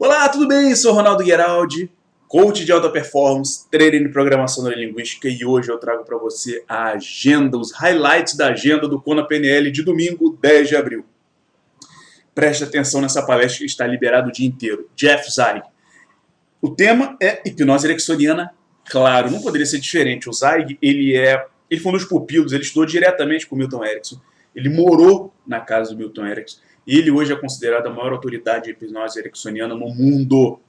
Olá, tudo bem? Sou Ronaldo Gueraldi, coach de alta performance, trainer em programação neurolinguística e hoje eu trago para você a agenda, os highlights da agenda do Kona PNL de domingo, 10 de abril. Preste atenção nessa palestra que está liberada o dia inteiro. Jeff Zeig. O tema é hipnose ericksoniana, claro, não poderia ser diferente. O Zeig, ele foi um dos pupilos, ele estudou diretamente com o Milton Erickson, ele morou na casa do Milton Erickson. E ele hoje é considerado a maior autoridade de hipnose ericksoniana no mundo.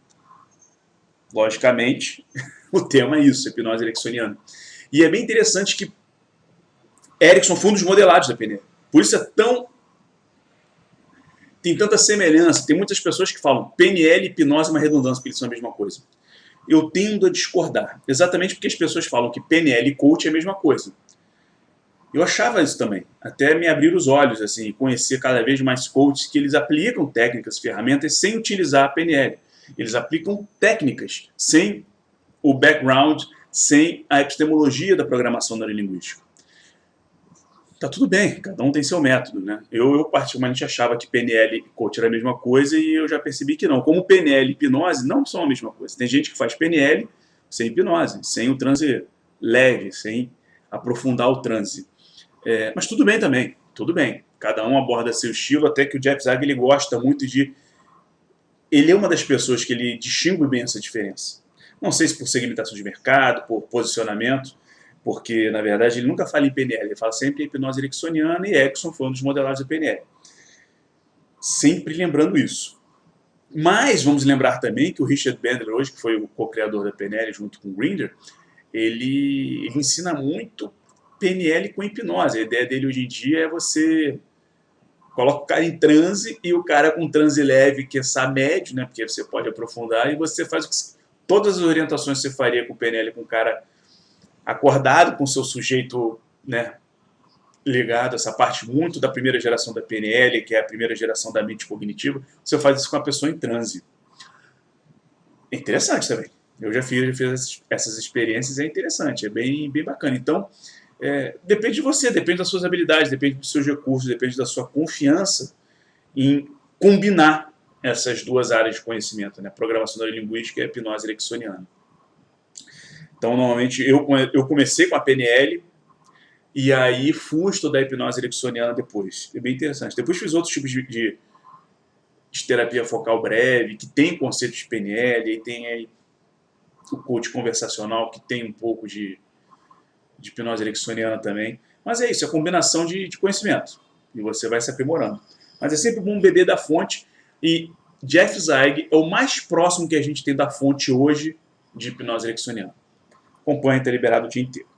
Logicamente, o tema é isso, hipnose ericksoniana. E é bem interessante que Erickson foi um dos modelados da PNL. Por isso tem tanta semelhança. Tem muitas pessoas que falam PNL e hipnose é uma redundância, porque eles são a mesma coisa. Eu tendo a discordar, exatamente porque as pessoas falam que PNL e coach é a mesma coisa. Eu achava isso também, até me abrir os olhos, assim, conhecer cada vez mais coaches que eles aplicam técnicas, ferramentas sem utilizar a PNL. Eles aplicam técnicas sem o background, sem a epistemologia da programação neurolinguística. Tá tudo bem, cada um tem seu método, né? Eu particularmente achava que PNL e coach era a mesma coisa e eu já percebi que não. Como PNL e hipnose não são a mesma coisa. Tem gente que faz PNL sem hipnose, sem o transe leve, sem aprofundar o transe. Mas tudo bem também, tudo bem. Cada um aborda seu estilo, até que o Jeff Zeig ele gosta muito de... Ele é uma das pessoas que ele distingue bem essa diferença. Não sei se por segmentação de mercado, por posicionamento, porque, na verdade, ele nunca fala em PNL, ele fala sempre em hipnose ericksoniana e Erickson foi um dos modelados da PNL. Sempre lembrando isso. Mas vamos lembrar também que o Richard Bandler, hoje, que foi o co-criador da PNL junto com o Grinder, ele ensina muito PNL com hipnose. A ideia dele hoje em dia é você coloca o cara em transe e o cara com transe leve, que é médio, né, porque você pode aprofundar, e você faz todas as orientações que você faria com o PNL com o cara acordado, com o seu sujeito, né, ligado, essa parte muito da primeira geração da PNL, que é a primeira geração da mente cognitiva, você faz isso com a pessoa em transe. É interessante também. Eu já fiz essas experiências, é interessante, é bem bacana. Então, depende de você, depende das suas habilidades, depende dos seus recursos, depende da sua confiança em combinar essas duas áreas de conhecimento, né? Programação neurolinguística e a hipnose ericksoniana. Então, normalmente, eu comecei com a PNL e aí fui estudar a hipnose ericksoniana depois. É bem interessante. Depois fiz outros tipos de terapia focal breve, que tem conceitos de PNL, e tem aí o coach conversacional, que tem um pouco de hipnose ericksoniana também. Mas é isso, é a combinação de conhecimento. E você vai se aprimorando. Mas é sempre bom beber da fonte. E Jeff Zeig é o mais próximo que a gente tem da fonte hoje de hipnose ericksoniana. Acompanha, está liberado o dia inteiro.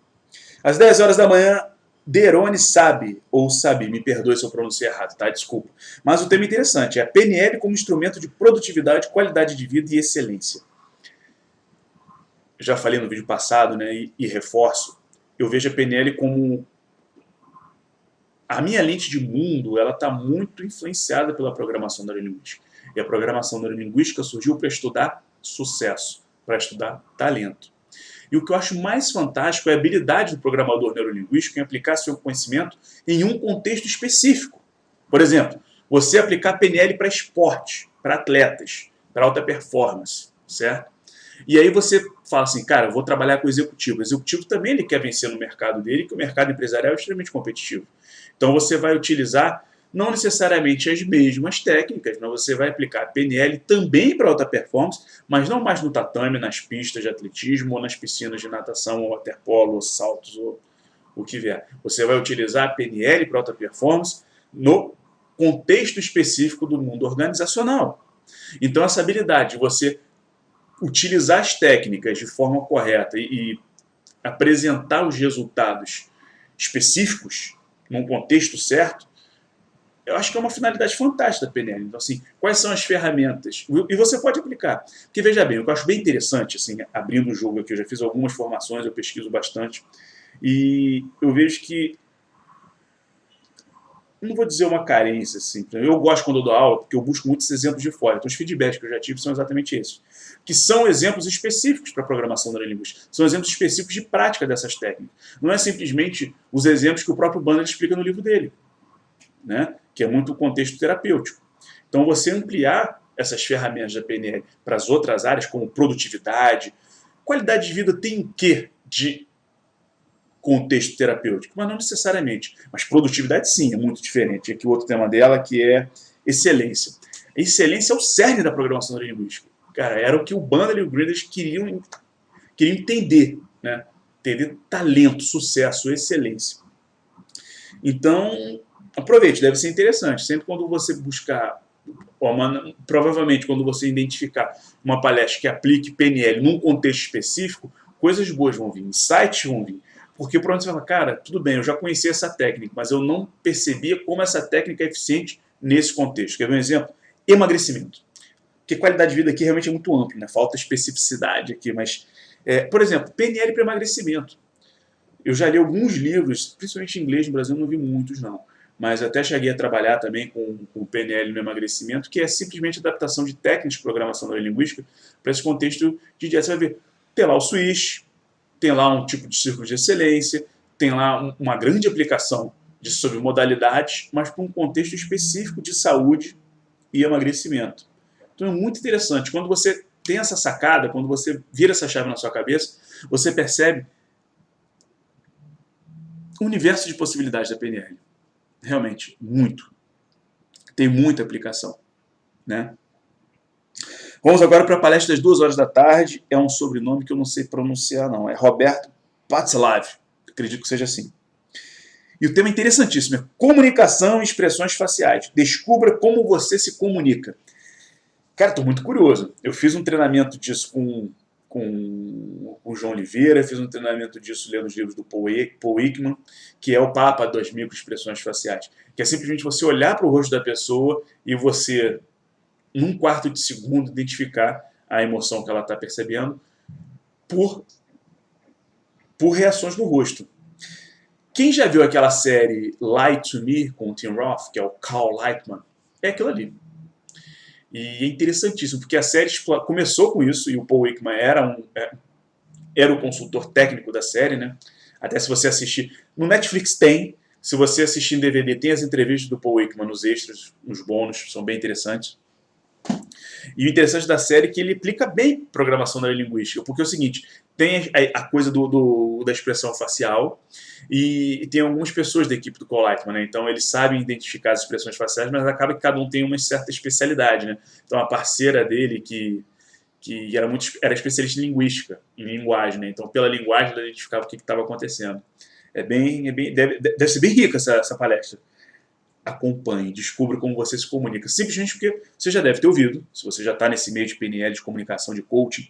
Às 10 horas da manhã, Derone Sabi, ou Sabi, me perdoe se eu pronunciei errado, tá? Desculpa. Mas o tema interessante é a PNL como instrumento de produtividade, qualidade de vida e excelência. Eu já falei no vídeo passado, né, e reforço. Eu vejo a PNL como... A minha lente de mundo, ela está muito influenciada pela programação neurolinguística. E a programação neurolinguística surgiu para estudar sucesso, para estudar talento. E o que eu acho mais fantástico é a habilidade do programador neurolinguístico em aplicar seu conhecimento em um contexto específico. Por exemplo, você aplicar PNL para esporte, para atletas, para alta performance, certo? E aí você fala assim, cara, eu vou trabalhar com o executivo. O executivo também ele quer vencer no mercado dele, que o mercado empresarial é extremamente competitivo. Então você vai utilizar não necessariamente as mesmas técnicas, mas você vai aplicar PNL também para alta performance, mas não mais no tatame, nas pistas de atletismo, ou nas piscinas de natação, ou waterpolo, ou saltos, ou o que vier. Você vai utilizar a PNL para alta performance no contexto específico do mundo organizacional. Então essa habilidade de você utilizar as técnicas de forma correta e apresentar os resultados específicos num contexto certo, eu acho que é uma finalidade fantástica da PNL. Então, assim, quais são as ferramentas? E você pode aplicar. Porque, veja bem, o que eu acho bem interessante, assim, abrindo o jogo aqui, eu já fiz algumas formações, eu pesquiso bastante, e eu vejo que não vou dizer uma carência, assim. Eu gosto quando eu dou aula, porque eu busco muitos exemplos de fora. Então, os feedbacks que eu já tive são exatamente esses. Que são exemplos específicos para a programação neurolinguística. São exemplos específicos de prática dessas técnicas. Não é simplesmente os exemplos que o próprio Bandler explica no livro dele, né? Que é muito o contexto terapêutico. Então, você ampliar essas ferramentas da PNL para as outras áreas, como produtividade, qualidade de vida tem o quê de contexto terapêutico? Mas não necessariamente. Mas produtividade sim, é muito diferente. Aqui o outro tema dela que é excelência. A excelência é o cerne da programação neurolinguística. Cara, era o que o Bandler e o Greenidge queriam entender, né? Entender talento, sucesso, excelência. Então, aproveite, deve ser interessante. Sempre quando você buscar, provavelmente quando você identificar uma palestra que aplique PNL num contexto específico, coisas boas vão vir, insights vão vir. Porque por onde você fala, cara, tudo bem, eu já conhecia essa técnica, mas eu não percebia como essa técnica é eficiente nesse contexto. Quer ver um exemplo? Emagrecimento. Porque qualidade de vida aqui realmente é muito ampla, né? Falta especificidade aqui, mas, por exemplo, PNL para emagrecimento. Eu já li alguns livros, principalmente em inglês, no Brasil eu não vi muitos não, mas até cheguei a trabalhar também com o PNL no emagrecimento, que é simplesmente adaptação de técnicas de programação neurolinguística para esse contexto de dieta. Você vai ver, tem lá o switch, tem lá um tipo de círculo de excelência, tem lá uma grande aplicação sobre modalidades, mas para um contexto específico de saúde e emagrecimento. Então é muito interessante. Quando você tem essa sacada, quando você vira essa chave na sua cabeça, você percebe o universo de possibilidades da PNL. Realmente, muito. Tem muita aplicação, né? Vamos agora para a palestra das 2 horas da tarde. É um sobrenome que eu não sei pronunciar, não. É Roberto Václav. Acredito que seja assim. E o tema é interessantíssimo. É comunicação e expressões faciais. Descubra como você se comunica. Cara, estou muito curioso. Eu fiz um treinamento disso com o João Oliveira, fiz um treinamento disso lendo os livros do Paul Ekman, que é o Papa das microexpressões faciais. Que é simplesmente você olhar para o rosto da pessoa e você, num quarto de segundo, identificar a emoção que ela está percebendo por reações no rosto. Quem já viu aquela série Lie to Me com o Tim Roth, que é o Cal Lightman, é aquilo ali. E é interessantíssimo, porque a série começou com isso, e o Paul Ekman era o consultor técnico da série, né? Até se você assistir... No Netflix tem, se você assistir em DVD, tem as entrevistas do Paul Ekman nos extras, nos bônus, são bem interessantes. E o interessante da série é que ele aplica bem programação neurolinguística, porque é o seguinte, tem a coisa da expressão facial, e tem algumas pessoas da equipe do Cal Lightman, né? Então eles sabem identificar as expressões faciais, mas acaba que cada um tem uma certa especialidade, né? Então a parceira dele, que era especialista em linguística, em linguagem, né? Então pela linguagem ela identificava o que estava acontecendo. Deve ser bem rica essa palestra. Acompanhe, descubra como você se comunica. Simplesmente porque você já deve ter ouvido, se você já está nesse meio de PNL, de comunicação, de coaching,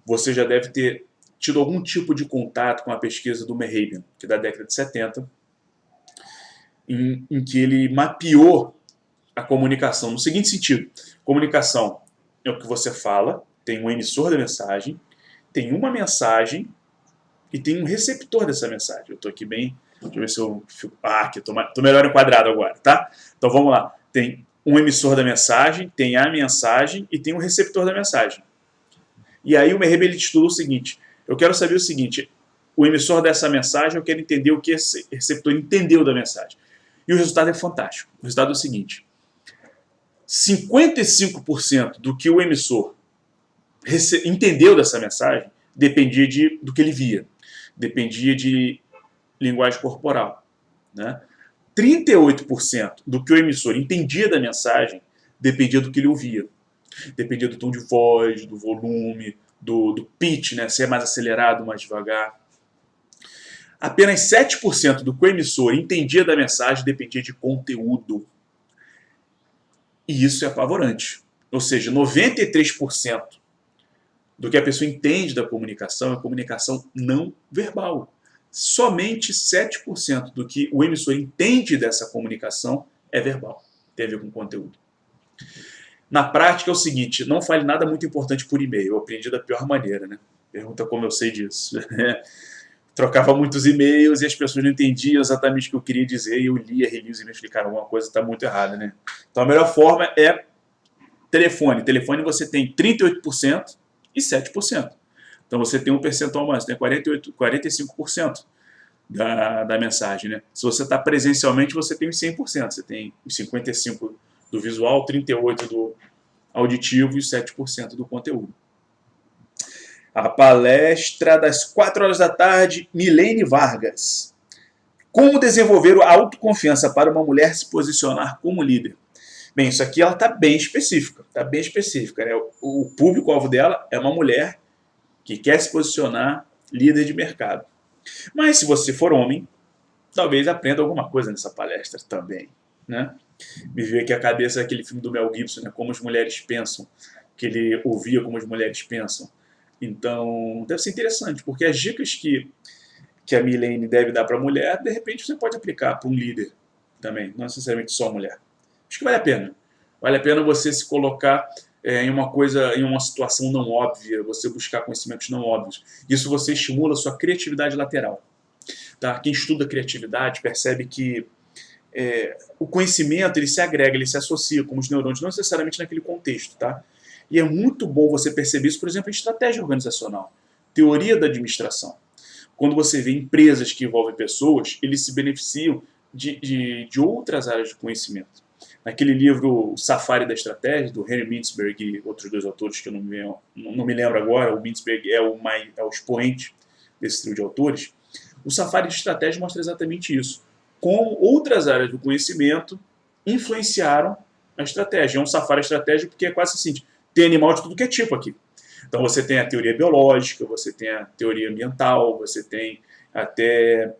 você já deve ter tido algum tipo de contato com a pesquisa do Mehrabian, que é da década de 70, em que ele mapeou a comunicação no seguinte sentido. Comunicação é o que você fala, tem um emissor da mensagem, tem uma mensagem e tem um receptor dessa mensagem. Eu estou aqui bem... Deixa eu ver se eu fico... aqui, estou melhor enquadrado agora, tá? Então vamos lá. Tem um emissor da mensagem, tem a mensagem e tem um receptor da mensagem. E aí o Mehrabian estudou o seguinte: eu quero saber o seguinte, o emissor dessa mensagem, eu quero entender o que esse receptor entendeu da mensagem. E o resultado é fantástico. O resultado é o seguinte: 55% do que o emissor entendeu dessa mensagem dependia do que ele via. Dependia de linguagem corporal, né? 38% do que o emissor entendia da mensagem dependia do que ele ouvia. Dependia do tom de voz, do volume, do pitch, né? Se é mais acelerado, mais devagar. Apenas 7% do que o emissor entendia da mensagem dependia de conteúdo. E isso é apavorante. Ou seja, 93% do que a pessoa entende da comunicação é comunicação não verbal. Somente 7% do que o emissor entende dessa comunicação é verbal, tem a ver com conteúdo. Na prática é o seguinte, não fale nada muito importante por e-mail, eu aprendi da pior maneira, né? Pergunta como eu sei disso. Trocava muitos e-mails e as pessoas não entendiam exatamente o que eu queria dizer e eu lia, relia os e-mails e explicaram alguma coisa está muito errada, né? Então a melhor forma é telefone. Telefone você tem 38% e 7%. Então você tem um percentual mais, tem 45% da mensagem, né? Se você está presencialmente, você tem os 100%. Você tem os 55% do visual, 38% auditivo e 7% do conteúdo. A palestra das 4 horas da tarde, Milene Vargas. Como desenvolver a autoconfiança para uma mulher se posicionar como líder? Bem, isso aqui ela está bem específica. Está bem específica, né? O público-alvo dela é uma mulher que quer se posicionar líder de mercado. Mas se você for homem, talvez aprenda alguma coisa nessa palestra também, né? Me veio aqui a cabeça aquele filme do Mel Gibson, né? Como as mulheres pensam, que ele ouvia como as mulheres pensam. Então, deve ser interessante, porque as dicas que a Milene deve dar para a mulher, de repente você pode aplicar para um líder também, não necessariamente só mulher. Acho que vale a pena. Vale a pena você se colocar em uma coisa, em uma situação não óbvia, você buscar conhecimentos não óbvios. Isso você estimula a sua criatividade lateral. Tá? Quem estuda criatividade percebe que o conhecimento ele se agrega, ele se associa com os neurônios, não necessariamente naquele contexto. Tá? E é muito bom você perceber isso, por exemplo, em estratégia organizacional, teoria da administração. Quando você vê empresas que envolvem pessoas, eles se beneficiam de outras áreas de conhecimento. Naquele livro O Safari da Estratégia, do Henry Mintzberg e outros 2 autores que eu não me lembro agora, o Mintzberg é o expoente desse trio de autores, o Safari de Estratégia mostra exatamente isso. Como outras áreas do conhecimento influenciaram a estratégia. É um safari estratégico porque é quase assim, tem animal de tudo que é tipo aqui. Então você tem a teoria biológica, você tem a teoria ambiental, você tem até...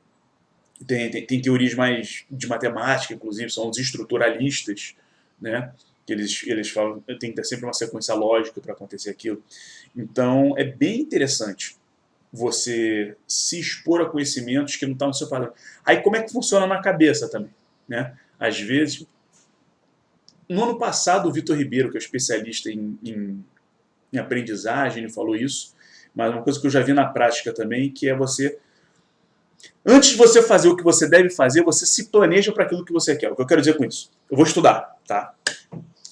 Tem teorias mais de matemática, inclusive, são os estruturalistas, né? Que eles falam que tem que ter sempre uma sequência lógica para acontecer aquilo. Então, é bem interessante você se expor a conhecimentos que não estão no seu padrão. Aí, como é que funciona na cabeça também, né? Às vezes, no ano passado, o Vitor Ribeiro, que é especialista em aprendizagem, ele falou isso, mas uma coisa que eu já vi na prática também, que é você... Antes de você fazer o que você deve fazer, você se planeja para aquilo que você quer. O que eu quero dizer com isso? Eu vou estudar, tá?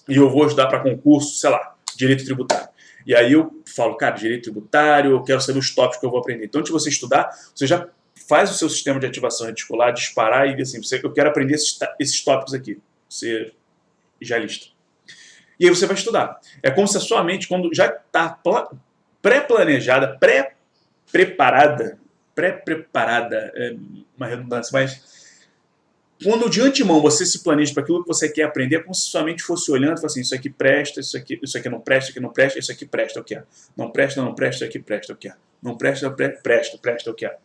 E eu vou estudar para concurso, sei lá, direito tributário. E aí eu falo, cara, direito tributário, eu quero saber os tópicos que eu vou aprender. Então, antes de você estudar, você já faz o seu sistema de ativação reticular, disparar e assim, eu quero aprender esses tópicos aqui. Você já lista. E aí você vai estudar. É como se a sua mente, quando já está pré-planejada, pré-preparada, é uma redundância, mas quando de antemão você se planeja para aquilo que você quer aprender, é como se sua mente fosse olhando e falasse assim, isso aqui presta, isso aqui não presta, isso aqui não presta, isso aqui presta, o que é? Não presta, isso aqui presta, o que é? Não presta, presta, o que é?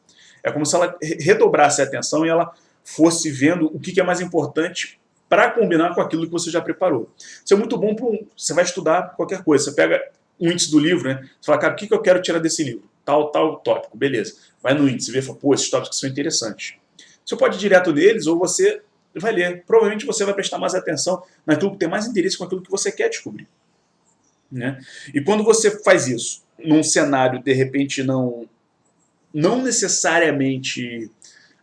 É como se ela redobrasse a atenção e ela fosse vendo o que é mais importante para combinar com aquilo que você já preparou. Isso é muito bom você vai estudar qualquer coisa, você pega o índice do livro, né? Você fala, cara, o que eu quero tirar desse livro? Tal tópico, beleza. Vai no índice, vê e fala, pô, esses tópicos são interessantes. Você pode ir direto neles ou você vai ler. Provavelmente você vai prestar mais atenção naquilo que tem mais interesse com aquilo que você quer descobrir. Né? E quando você faz isso num cenário, de repente, não necessariamente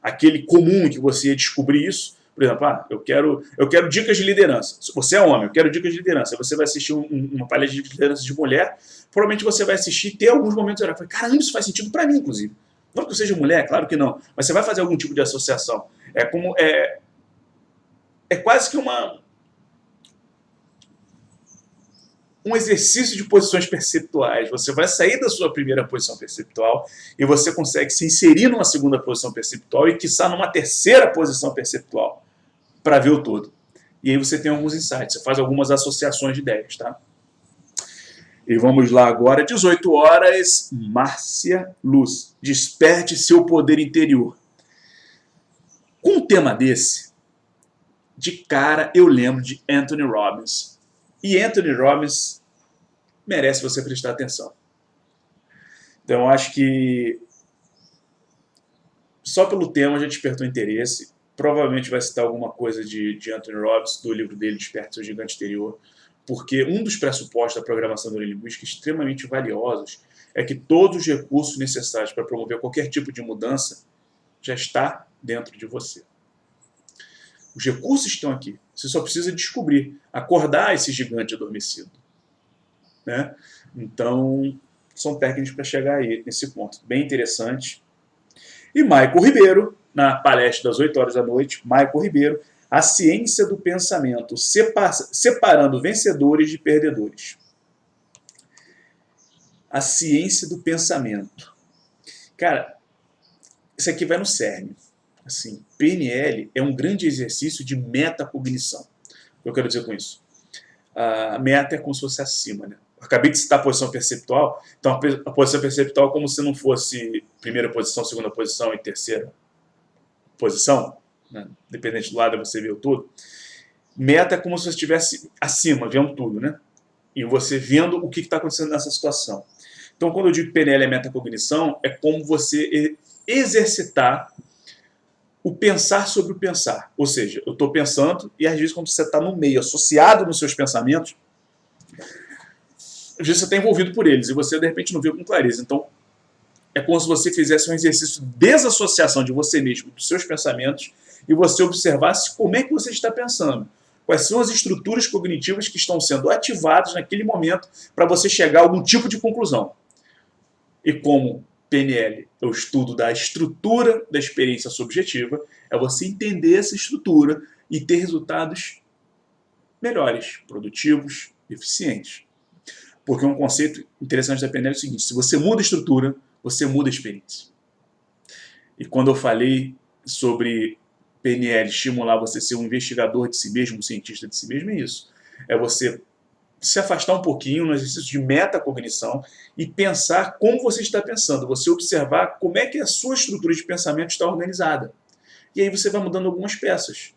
aquele comum que você ia descobrir isso, por exemplo, eu quero dicas de liderança. Se você é homem, eu quero dicas de liderança. Você vai assistir uma palestra de liderança de mulher, provavelmente você vai assistir e ter alguns momentos e olhar, caramba, isso faz sentido para mim, inclusive. Não que eu seja mulher, claro que não, mas você vai fazer algum tipo de associação. É quase que um exercício de posições perceptuais. Você vai sair da sua primeira posição perceptual e você consegue se inserir numa segunda posição perceptual e, quiçá, numa terceira posição perceptual para ver o todo. E aí você tem alguns insights, você faz algumas associações de ideias, tá? E vamos lá agora, 18 horas, Márcia Luz. Desperte seu poder interior. Com um tema desse, de cara eu lembro de Anthony Robbins. E Anthony Robbins merece você prestar atenção. Então eu acho que só pelo tema já despertou interesse. Provavelmente vai citar alguma coisa de Anthony Robbins, do livro dele, Desperte seu gigante interior. Porque um dos pressupostos da programação neurolinguística extremamente valiosos é que todos os recursos necessários para promover qualquer tipo de mudança já está dentro de você. Os recursos estão aqui. Você só precisa descobrir, acordar esse gigante adormecido. Né? Então, são técnicas para chegar aí nesse ponto. Bem interessante. E Michael Ribeiro, na palestra das 8 horas da noite, Michael Ribeiro, A ciência do pensamento, separando vencedores de perdedores. A ciência do pensamento. Cara, isso aqui vai no cerne. Assim, PNL é um grande exercício de metacognição. O que eu quero dizer com isso? A meta é como se fosse acima, né? Acabei de citar a posição perceptual, então a posição perceptual é como se não fosse primeira posição, segunda posição e terceira posição, né? Dependente do lado você vê o todo. Meta é como se você estivesse acima, vendo tudo, né? E você vendo o que está acontecendo nessa situação. Então, quando eu digo que PNL é metacognição, é como você exercitar o pensar sobre o pensar. Ou seja, eu estou pensando e às vezes quando você está no meio, associado nos seus pensamentos, às vezes você está envolvido por eles e você de repente não vê com clareza. Então, é como se você fizesse um exercício de desassociação de você mesmo, dos seus pensamentos, e você observasse como é que você está pensando. Quais são as estruturas cognitivas que estão sendo ativadas naquele momento para você chegar a algum tipo de conclusão. E como PNL é o estudo da estrutura da experiência subjetiva, é você entender essa estrutura e ter resultados melhores, produtivos, eficientes. Porque um conceito interessante da PNL é o seguinte: se você muda a estrutura, você muda a experiência. E quando eu falei sobre PNL estimular você a ser um investigador de si mesmo, um cientista de si mesmo, é isso. É você se afastar um pouquinho no exercício de metacognição e pensar como você está pensando. Você observar como é que a sua estrutura de pensamento está organizada. E aí você vai mudando algumas peças.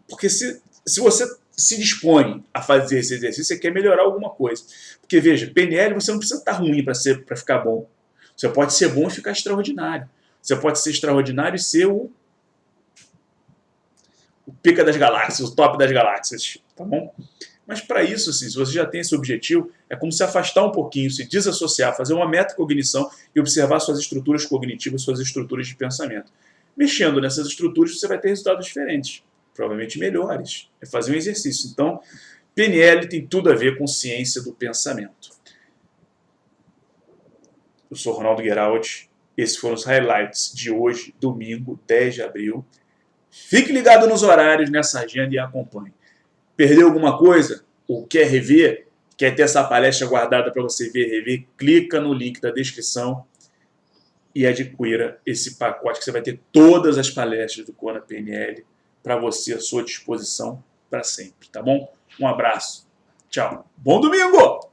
Porque se você se dispõe a fazer esse exercício, você quer melhorar alguma coisa. Porque, veja, PNL você não precisa estar ruim para ficar bom. Você pode ser bom e ficar extraordinário. Você pode ser extraordinário e ser o pica das galáxias, o top das galáxias, tá bom? Mas para isso, assim, se você já tem esse objetivo, é como se afastar um pouquinho, se desassociar, fazer uma metacognição e observar suas estruturas cognitivas, suas estruturas de pensamento. Mexendo nessas estruturas, você vai ter resultados diferentes, provavelmente melhores. É fazer um exercício. Então, PNL tem tudo a ver com ciência do pensamento. Eu sou Ronaldo Gueraldi. Esses foram os highlights de hoje, domingo, 10 de abril. Fique ligado nos horários nessa agenda e acompanhe. Perdeu alguma coisa? Ou quer rever? Quer ter essa palestra guardada para você ver e rever? Clica no link da descrição e adquira esse pacote que você vai ter todas as palestras do Kona PNL para você à sua disposição para sempre, tá bom? Um abraço. Tchau. Bom domingo!